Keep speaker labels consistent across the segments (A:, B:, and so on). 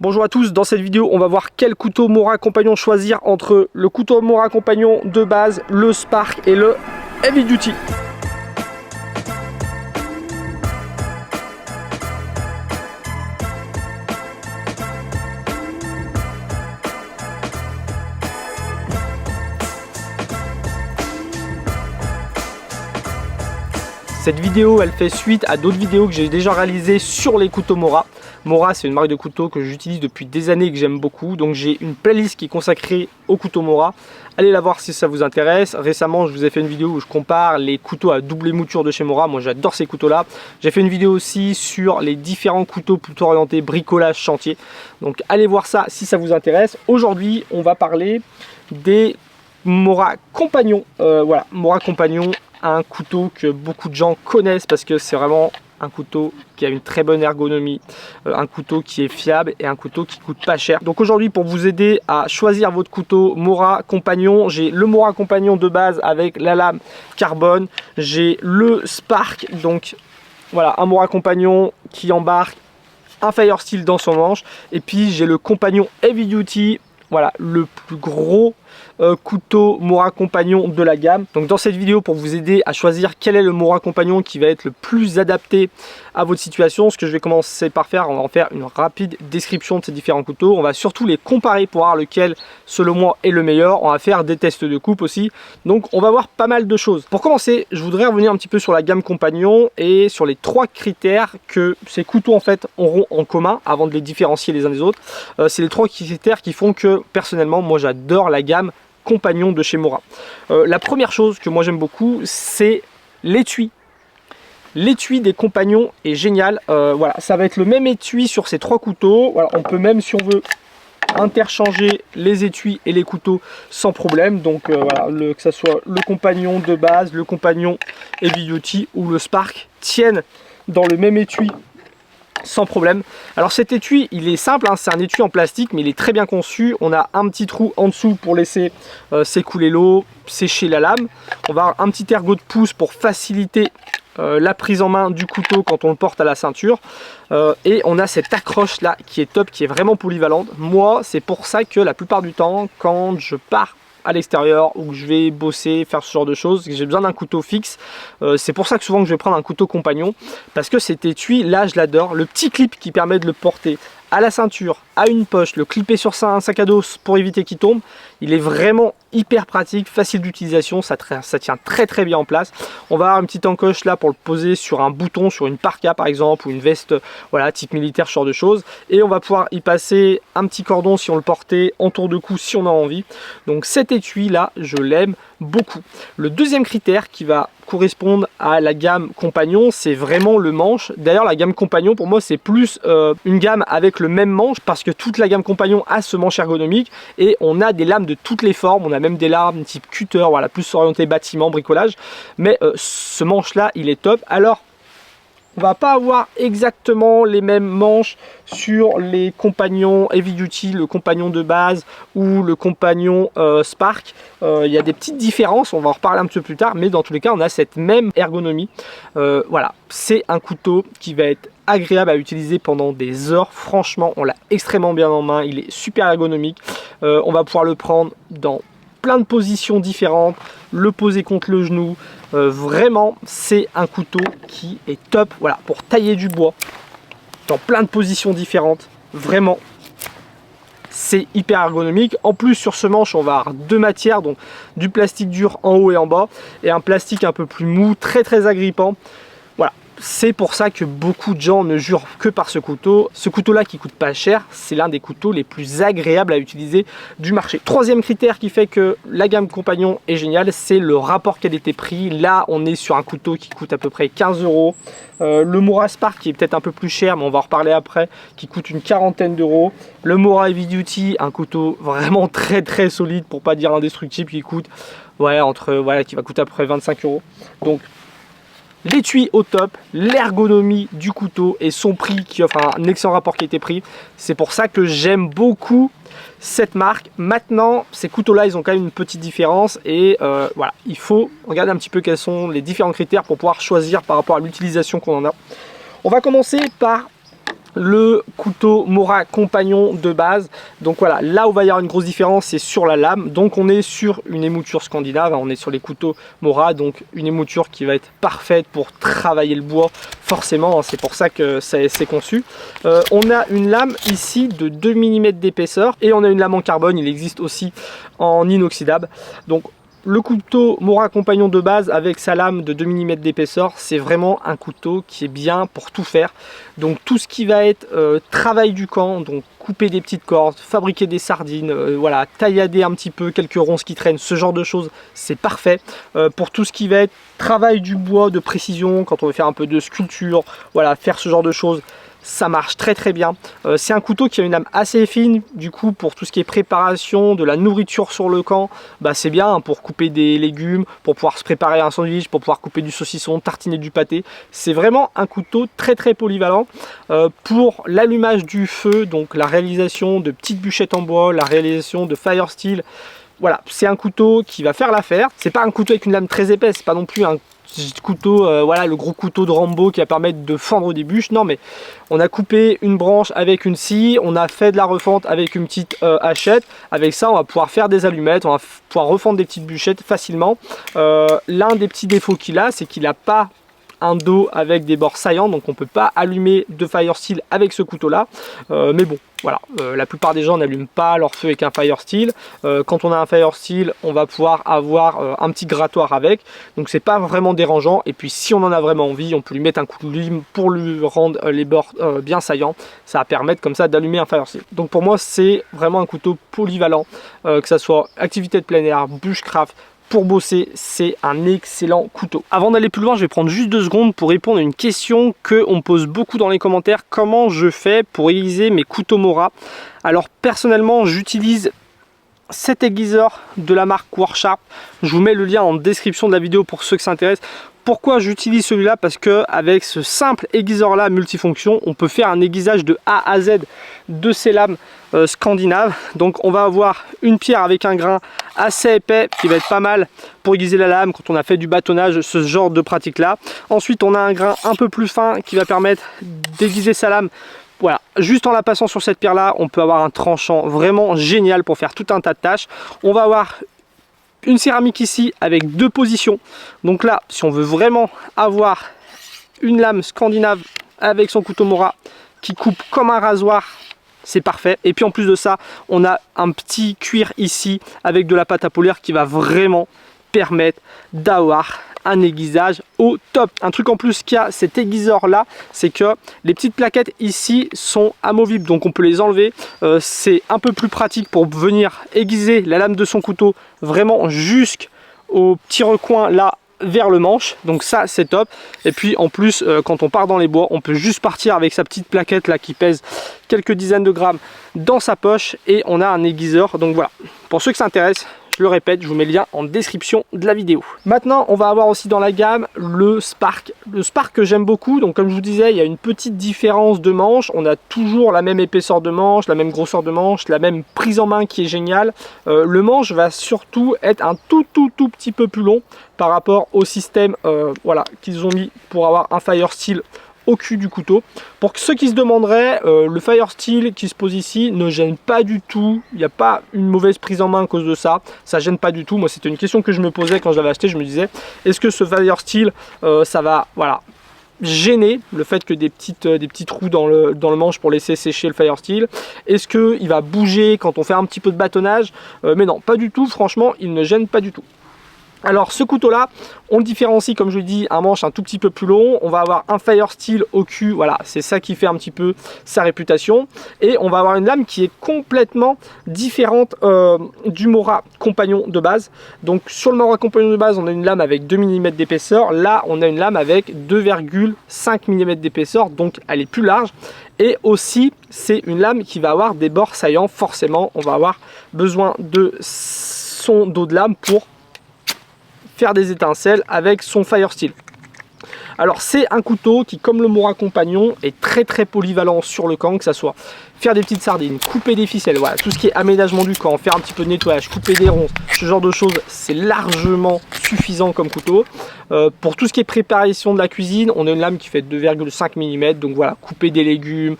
A: Bonjour à tous, dans cette vidéo on va voir quel couteau Mora Compagnon choisir entre le couteau Mora Compagnon de base, le Spark et le Heavy Duty. Cette vidéo elle fait suite à d'autres vidéos que j'ai déjà réalisées sur les couteaux Mora. Mora c'est une marque de couteau que j'utilise depuis des années et que j'aime beaucoup. Donc j'ai une playlist qui est consacrée aux couteaux Mora. Allez la voir si ça vous intéresse. Récemment je vous ai fait une vidéo où je compare les couteaux à double émouture de chez Mora. Moi j'adore ces couteaux là. J'ai fait une vidéo aussi sur les différents couteaux plutôt orientés bricolage chantier. Donc allez voir ça si ça vous intéresse. Aujourd'hui on va parler des Mora Compagnon. Voilà, Mora Compagnon, un couteau que beaucoup de gens connaissent parce que c'est vraiment un couteau qui a une très bonne ergonomie, un couteau qui est fiable et un couteau qui coûte pas cher. Donc aujourd'hui pour vous aider à choisir votre couteau Mora Compagnon, j'ai le Mora Compagnon de base avec la lame carbone, j'ai le Spark, donc voilà un Mora Compagnon qui embarque un Firesteel dans son manche, et puis j'ai le Compagnon Heavy Duty, voilà le plus gros couteau Mora Compagnon de la gamme. Donc dans cette vidéo pour vous aider à choisir quel est le Mora Compagnon qui va être le plus adapté à votre situation, ce que je vais commencer par faire, on va en faire une rapide description de ces différents couteaux. On va surtout les comparer pour voir lequel selon moi est le meilleur. On va faire des tests de coupe aussi, donc on va voir pas mal de choses. Pour commencer je voudrais revenir un petit peu sur la gamme Compagnon et sur les trois critères que ces couteaux en fait auront en commun avant de les différencier les uns des autres. C'est les trois critères qui font que personnellement moi j'adore la gamme Compagnon de chez Mora. La première chose que moi j'aime beaucoup, c'est l'étui. L'étui des Compagnons est génial. Voilà, ça va être le même étui sur ces trois couteaux. Voilà, on peut même si on veut interchanger les étuis et les couteaux sans problème. Donc voilà, que ce soit le Compagnon de base, le Compagnon Heavy Duty ou le Spark tiennent dans le même étui sans problème. Alors cet étui il est simple, hein, c'est un étui en plastique mais il est très bien conçu. On a un petit trou en dessous pour laisser s'écouler l'eau, sécher la lame. On va avoir un petit ergot de pouce pour faciliter la prise en main du couteau quand on le porte à la ceinture, et on a cette accroche là qui est top, qui est vraiment polyvalente. Moi c'est pour ça que la plupart du temps quand je pars à l'extérieur ou que je vais bosser, faire ce genre de choses, j'ai besoin d'un couteau fixe, c'est pour ça que souvent que je vais prendre un couteau Compagnon, parce que cet étui là je l'adore. Le petit clip qui permet de le porter à la ceinture, à une poche, le clipper sur un sac à dos pour éviter qu'il tombe, il est vraiment hyper pratique, facile d'utilisation, ça tient très bien en place. On va avoir une petite encoche là pour le poser sur un bouton, sur une parka par exemple, ou une veste, voilà, type militaire, ce genre de choses. Et on va pouvoir y passer un petit cordon si on le portait en tour de cou si on a envie. Donc cet étui là, je l'aime beaucoup. Le deuxième critère qui va correspondre à la gamme Compagnon, c'est vraiment le manche. D'ailleurs la gamme Compagnon pour moi c'est plus une gamme avec le même manche, parce que toute la gamme Compagnon a ce manche ergonomique et on a des lames de toutes les formes. On a même des lames type cutter, voilà, plus orienté bâtiment, bricolage, mais ce manche là il est top. Alors on va pas avoir exactement les mêmes manches sur les Compagnons Heavy Duty, le Compagnon de base ou le Compagnon Spark. Il y a des petites différences, on va en reparler un petit peu plus tard, mais dans tous les cas on a cette même ergonomie. Voilà, c'est un couteau qui va être agréable à utiliser pendant des heures. Franchement on l'a extrêmement bien en main, il est super ergonomique. On va pouvoir le prendre dans plein de positions différentes, le poser contre le genou. Vraiment c'est un couteau qui est top, voilà, pour tailler du bois dans plein de positions différentes. Vraiment c'est hyper ergonomique. En plus sur ce manche on va avoir deux matières, donc du plastique dur en haut et en bas et un plastique un peu plus mou, très agrippant. Voilà, c'est pour ça que beaucoup de gens ne jurent que par ce couteau. Ce couteau là qui coûte pas cher, c'est l'un des couteaux les plus agréables à utiliser du marché. Troisième critère qui fait que la gamme Compagnon est géniale, c'est le rapport qualité-prix. Là on est sur un couteau qui coûte à peu près 15 €. Le Mora Spark qui est peut-être un peu plus cher, mais on va en reparler après, qui coûte une quarantaine d'euros. Le Mora Heavy Duty, un couteau vraiment très solide, pour pas dire indestructible, qui coûte qui va coûter à peu près 25 €. Donc l'étui au top, l'ergonomie du couteau et son prix qui offre un excellent rapport qualité-prix. C'est pour ça que j'aime beaucoup cette marque. Maintenant, ces couteaux-là, ils ont quand même une petite différence et voilà, il faut regarder un petit peu quels sont les différents critères pour pouvoir choisir par rapport à l'utilisation qu'on en a. On va commencer par le couteau Mora Compagnon de base. Donc voilà, là où va y avoir une grosse différence, c'est sur la lame. Donc on est sur une émouture scandinave, on est sur les couteaux Mora, donc une émouture qui va être parfaite pour travailler le bois, forcément, c'est pour ça que c'est conçu. On a une lame ici de 2 mm d'épaisseur et on a une lame en carbone, il existe aussi en inoxydable. Donc le couteau Mora Compagnon de base avec sa lame de 2 mm d'épaisseur, c'est vraiment un couteau qui est bien pour tout faire. Donc tout ce qui va être travail du camp, donc couper des petites cordes, fabriquer des sardines, voilà, taillader un petit peu quelques ronces qui traînent, ce genre de choses, c'est parfait. Pour tout ce qui va être travail du bois de précision, quand on veut faire un peu de sculpture, voilà, faire ce genre de choses, ça marche très très bien. C'est un couteau qui a une lame assez fine, du coup pour tout ce qui est préparation de la nourriture sur le camp, bah c'est bien hein, pour couper des légumes, pour pouvoir se préparer un sandwich, pour pouvoir couper du saucisson, tartiner du pâté. C'est vraiment un couteau très très polyvalent pour l'allumage du feu, donc la réalisation de petites bûchettes en bois, la réalisation de fire steel. Voilà, c'est un couteau qui va faire l'affaire. C'est pas un couteau avec une lame très épaisse, c'est pas non plus un couteau, voilà, le gros couteau de Rambo qui va permettre de fendre des bûches. Non, mais on a coupé une branche avec une scie, on a fait de la refente avec une petite hachette. Avec ça, on va pouvoir faire des allumettes, on va pouvoir refendre des petites bûchettes facilement. L'un des petits défauts qu'il a, c'est qu'il n'a pas un dos avec des bords saillants, donc on peut pas allumer de fire steel avec ce couteau là, mais bon voilà, la plupart des gens n'allument pas leur feu avec un fire steel. Quand on a un fire steel, on va pouvoir avoir un petit grattoir avec, donc c'est pas vraiment dérangeant. Et puis si on en a vraiment envie, on peut lui mettre un coup de lime pour lui rendre les bords bien saillants. Ça va permettre comme ça d'allumer un fire steel. Donc pour moi c'est vraiment un couteau polyvalent, que ça soit activité de plein air, bushcraft. Pour bosser, c'est un excellent couteau. Avant d'aller plus loin, je vais prendre juste 2 secondes pour répondre à une question qu'on me pose beaucoup dans les commentaires. Comment je fais pour aiguiser mes couteaux Mora? Alors personnellement, j'utilise cet aiguiseur de la marque Warsharp. Je vous mets le lien en description de la vidéo pour ceux qui s'intéressent. Pourquoi j'utilise celui-là? Parce que avec ce simple aiguiseur là multifonction, on peut faire un aiguisage de A à Z de ces lames scandinaves. Donc on va avoir une pierre avec un grain assez épais qui va être pas mal pour aiguiser la lame quand on a fait du bâtonnage, ce genre de pratique là. Ensuite on a un grain un peu plus fin qui va permettre d'aiguiser sa lame. Voilà, juste en la passant sur cette pierre là, on peut avoir un tranchant vraiment génial pour faire tout un tas de tâches. On va avoir une céramique ici avec 2 positions. Donc là, si on veut vraiment avoir une lame scandinave avec son couteau Mora qui coupe comme un rasoir, c'est parfait. Et puis en plus de ça, on a un petit cuir ici avec de la pâte à polir qui va vraiment permettre d'avoir un aiguisage au top. Un truc en plus qu'il y a cet aiguiseur là, c'est que les petites plaquettes ici sont amovibles, donc on peut les enlever. C'est un peu plus pratique pour venir aiguiser la lame de son couteau vraiment jusqu'au petit recoin là vers le manche, donc ça c'est top. Et puis en plus quand on part dans les bois, on peut juste partir avec sa petite plaquette là qui pèse quelques dizaines de grammes dans sa poche et on a un aiguiseur. Donc voilà, pour ceux qui s'intéressent, je le répète, je vous mets le lien en description de la vidéo. Maintenant, on va avoir aussi dans la gamme le Spark. Le Spark que j'aime beaucoup, donc comme je vous disais, il y a une petite différence de manche. On a toujours la même épaisseur de manche, la même grosseur de manche, la même prise en main qui est géniale. Le manche va surtout être un tout petit peu plus long par rapport au système voilà, qu'ils ont mis pour avoir un fire steel au cul du couteau. Pour ceux qui se demanderaient, le fire steel qui se pose ici ne gêne pas du tout. Il n'y a pas une mauvaise prise en main à cause de ça. Ça gêne pas du tout. Moi, c'était une question que je me posais quand je l'avais acheté. Je me disais, est-ce que ce fire steel, ça va, voilà, gêner le fait que des petits trous dans le manche pour laisser sécher le fire steel? Est-ce que il va bouger quand on fait un petit peu de bâtonnage? Mais non, pas du tout. Franchement, il ne gêne pas du tout. Alors ce couteau là, on le différencie comme je l'ai dit, un manche un tout petit peu plus long, on va avoir un fire steel au cul, voilà, c'est ça qui fait un petit peu sa réputation. Et on va avoir une lame qui est complètement différente du Mora Compagnon de base. Donc sur le Mora Compagnon de base, on a une lame avec 2 mm d'épaisseur, là on a une lame avec 2,5 mm d'épaisseur, donc elle est plus large. Et aussi c'est une lame qui va avoir des bords saillants, forcément on va avoir besoin de son dos de lame pour faire des étincelles avec son fire steel. Alors c'est un couteau qui, comme le Mora Compagnon, est très polyvalent sur le camp, que ça soit faire des petites sardines, couper des ficelles, voilà, tout ce qui est aménagement du camp, faire un petit peu de nettoyage, couper des ronces, ce genre de choses, c'est largement suffisant comme couteau. Pour tout ce qui est préparation de la cuisine, on a une lame qui fait 2,5 mm, donc voilà, couper des légumes,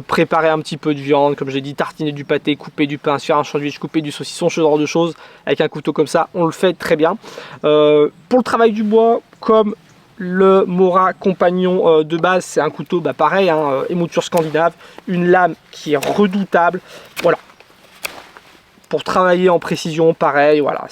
A: préparer un petit peu de viande, comme j'ai dit, tartiner du pâté, couper du pain, faire un sandwich, couper du saucisson, ce genre de choses, avec un couteau comme ça, on le fait très bien. Pour le travail du bois, comme le Mora Compagnon de base, c'est un couteau pareil, hein, émouture scandinave, une lame qui est redoutable. Voilà. Pour travailler en précision, pareil, voilà,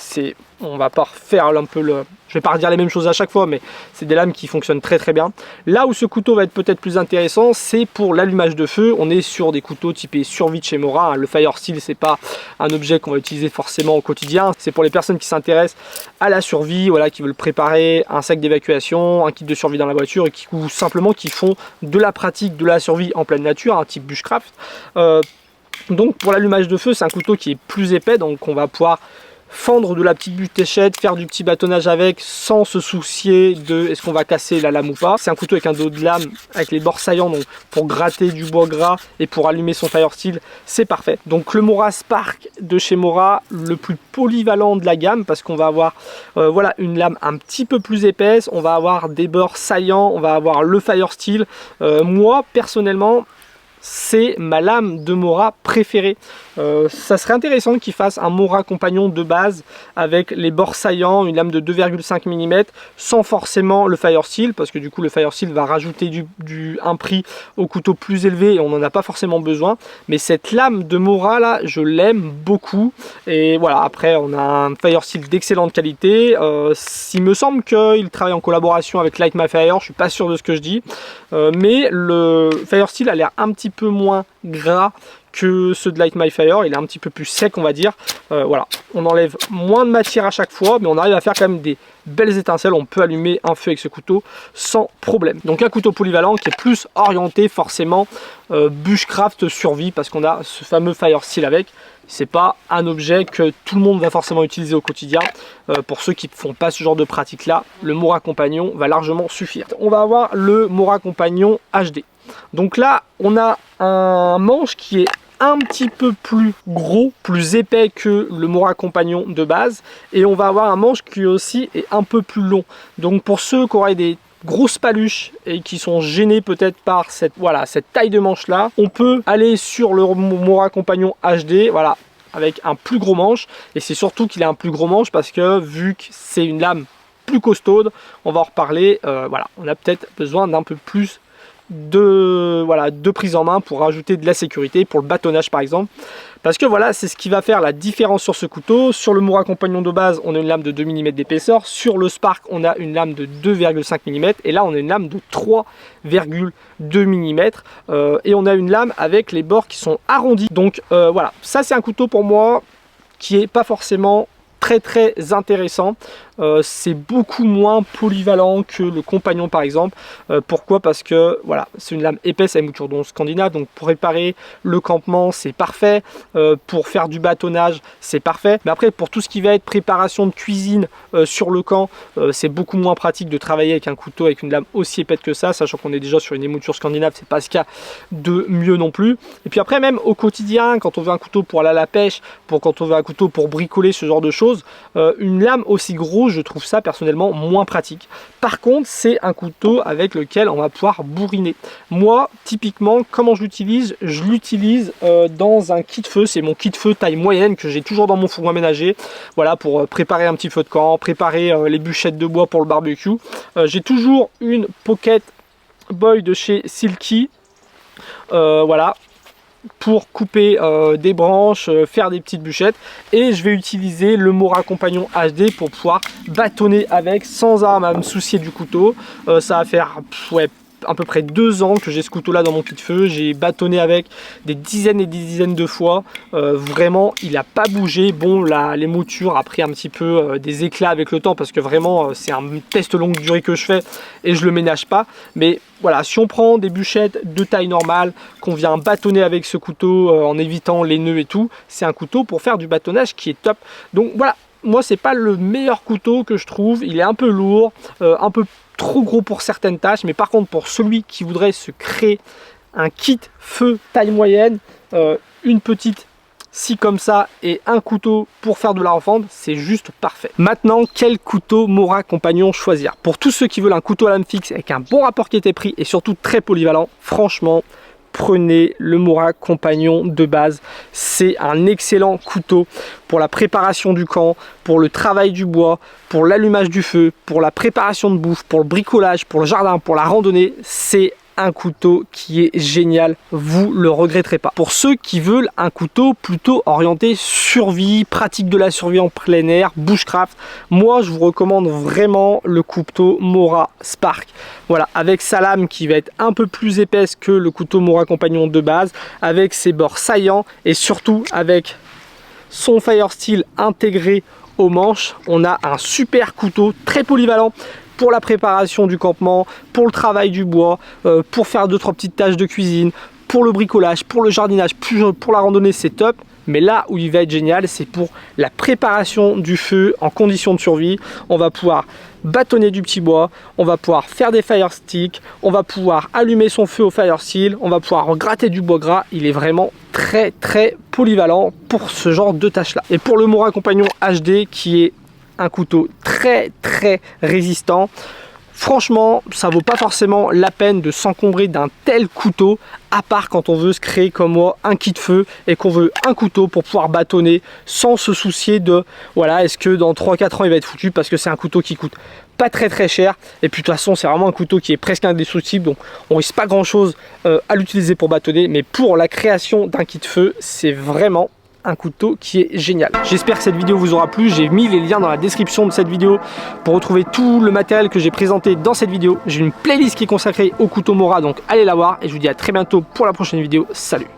A: on va pas refaire un peu le... Je vais pas redire les mêmes choses à chaque fois, mais c'est des lames qui fonctionnent très bien. Là où ce couteau va être peut-être plus intéressant, c'est pour l'allumage de feu. On est sur des couteaux typés survie de chez Mora. Le Fire Steel, c'est pas un objet qu'on va utiliser forcément au quotidien. C'est pour les personnes qui s'intéressent à la survie, voilà, qui veulent préparer un sac d'évacuation, un kit de survie dans la voiture, ou simplement qui font de la pratique de la survie en pleine nature, un type bushcraft. Donc pour l'allumage de feu, c'est un couteau qui est plus épais, donc on va pouvoir fendre de la petite butéchette, faire du petit bâtonnage avec sans se soucier de est-ce qu'on va casser la lame ou pas. C'est un couteau avec un dos de lame avec les bords saillants, donc pour gratter du bois gras et pour allumer son Fire Steel, c'est parfait. Donc le Mora Spark de chez Mora, le plus polyvalent de la gamme, parce qu'on va avoir voilà, une lame un petit peu plus épaisse, on va avoir des bords saillants, on va avoir le Fire Steel. Moi personnellement, c'est ma lame de Mora préférée. Ça serait intéressant qu'il fasse un Mora Compagnon de base avec les bords saillants, une lame de 2,5 mm sans forcément le Fire Steel, parce que du coup le Fire Steel va rajouter un prix au couteau plus élevé et on n'en a pas forcément besoin. Mais cette lame de Mora là, je l'aime beaucoup. Et voilà, après on a un Fire Steel d'excellente qualité. Il me semble qu'il travaille en collaboration avec Light My Fire, je suis pas sûr de ce que je dis. Mais le Fire Steel a l'air un petit peu moins gras que ceux de Light My Fire, il est un petit peu plus sec, on va dire. Voilà, on enlève moins de matière à chaque fois, mais on arrive à faire quand même des belles étincelles. On peut allumer un feu avec ce couteau sans problème. Donc un couteau polyvalent qui est plus orienté forcément bushcraft survie, parce qu'on a ce fameux Fire Steel avec. C'est pas un objet que tout le monde va forcément utiliser au quotidien. Pour ceux qui ne font pas ce genre de pratique là, le Mora Compagnon va largement suffire. On va avoir le Mora Compagnon HD. Donc là, on a un manche qui est un petit peu plus gros, plus épais que le Mora Compagnon de base. Et on va avoir un manche qui aussi est un peu plus long. Donc pour ceux qui auraient des grosses paluches et qui sont gênés peut-être par cette taille de manche là, on peut aller sur le Mora Compagnon HD, voilà, avec un plus gros manche. Et c'est surtout qu'il a un plus gros manche parce que vu que c'est une lame plus costaude, on va en reparler, voilà, on a peut-être besoin d'un peu plus de prise en main pour rajouter de la sécurité pour le bâtonnage par exemple, parce que voilà, c'est ce qui va faire la différence sur ce couteau. Sur le Mora Compagnon de base, on a une lame de 2 mm d'épaisseur, sur le Spark on a une lame de 2,5 mm et là on a une lame de 3,2 mm et on a une lame avec les bords qui sont arrondis. Donc voilà, ça c'est un couteau pour moi qui est pas forcément très intéressant. C'est beaucoup moins polyvalent que le Compagnon par exemple. Pourquoi? Parce que voilà, c'est une lame épaisse à émouture donc scandinave, donc pour réparer le campement c'est parfait, pour faire du bâtonnage c'est parfait, mais après pour tout ce qui va être préparation de cuisine sur le camp, c'est beaucoup moins pratique de travailler avec un couteau avec une lame aussi épaisse que ça, sachant qu'on est déjà sur une émouture scandinave, c'est pas ce qu'il y a de mieux non plus. Et puis après, même au quotidien, quand on veut un couteau pour aller à la pêche, quand on veut un couteau pour bricoler, ce genre de choses, une lame aussi grosse, je trouve ça personnellement moins pratique. Par contre, c'est un couteau avec lequel on va pouvoir bourriner. Moi, typiquement, comment je l'utilise dans un kit feu. C'est mon kit feu taille moyenne que j'ai toujours dans mon fourgon aménagé. Voilà, pour préparer un petit feu de camp, préparer les bûchettes de bois pour le barbecue. J'ai toujours une Pocket Boy de chez Silky. Voilà, pour couper des branches, faire des petites bûchettes, et je vais utiliser le Mora Compagnon HD pour pouvoir bâtonner avec sans avoir à me soucier du couteau. Ça va faire à peu près 2 ans que j'ai ce couteau là dans mon kit feu. J'ai bâtonné avec des dizaines et des dizaines de fois, vraiment il n'a pas bougé. Bon, l'émouture a pris un petit peu des éclats avec le temps parce que vraiment c'est un test longue durée que je fais et je le ménage pas, mais voilà, si on prend des bûchettes de taille normale, qu'on vient bâtonner avec ce couteau en évitant les nœuds et tout, c'est un couteau pour faire du bâtonnage qui est top. Donc voilà, moi c'est pas le meilleur couteau que je trouve, il est un peu lourd, un peu trop gros pour certaines tâches, mais par contre pour celui qui voudrait se créer un kit feu taille moyenne, une petite scie comme ça et un couteau pour faire de la refente, c'est juste parfait. Maintenant, quel couteau Mora Compagnon choisir? Pour tous ceux qui veulent un couteau à lame fixe avec un bon rapport qualité-prix et surtout très polyvalent, franchement, prenez le Mora Compagnon de base. C'est un excellent couteau pour la préparation du camp, pour le travail du bois, pour l'allumage du feu, pour la préparation de bouffe, pour le bricolage, pour le jardin, pour la randonnée. C'est un couteau qui est génial, vous le regretterez pas. Pour ceux qui veulent un couteau plutôt orienté survie, pratique de la survie en plein air, bushcraft, moi je vous recommande vraiment le couteau Mora Spark. Voilà, avec sa lame qui va être un peu plus épaisse que le couteau Mora Compagnon de base, avec ses bords saillants et surtout avec son fire steel intégré aux manches, on a un super couteau très polyvalent pour la préparation du campement, pour le travail du bois, pour faire 2-3 petites tâches de cuisine, pour le bricolage, pour le jardinage, pour la randonnée, c'est top. Mais là où il va être génial, c'est pour la préparation du feu en conditions de survie. On va pouvoir bâtonner du petit bois, on va pouvoir faire des fire sticks, on va pouvoir allumer son feu au fire steel, on va pouvoir gratter du bois gras. Il est vraiment très polyvalent pour ce genre de tâches là. Et pour le Mora Compagnon HD qui est un couteau très résistant, franchement ça vaut pas forcément la peine de s'encombrer d'un tel couteau, à part quand on veut se créer comme moi un kit feu et qu'on veut un couteau pour pouvoir bâtonner sans se soucier de voilà, est-ce que dans 3-4 ans il va être foutu, parce que c'est un couteau qui coûte pas très cher et puis de toute façon c'est vraiment un couteau qui est presque indestructible, donc on risque pas grand chose à l'utiliser pour bâtonner, mais pour la création d'un kit feu c'est vraiment un couteau qui est génial. J'espère que cette vidéo vous aura plu. J'ai mis les liens dans la description de cette vidéo pour retrouver tout le matériel que j'ai présenté dans cette vidéo. J'ai une playlist qui est consacrée au couteau Mora, donc allez la voir et je vous dis à très bientôt pour la prochaine vidéo. Salut!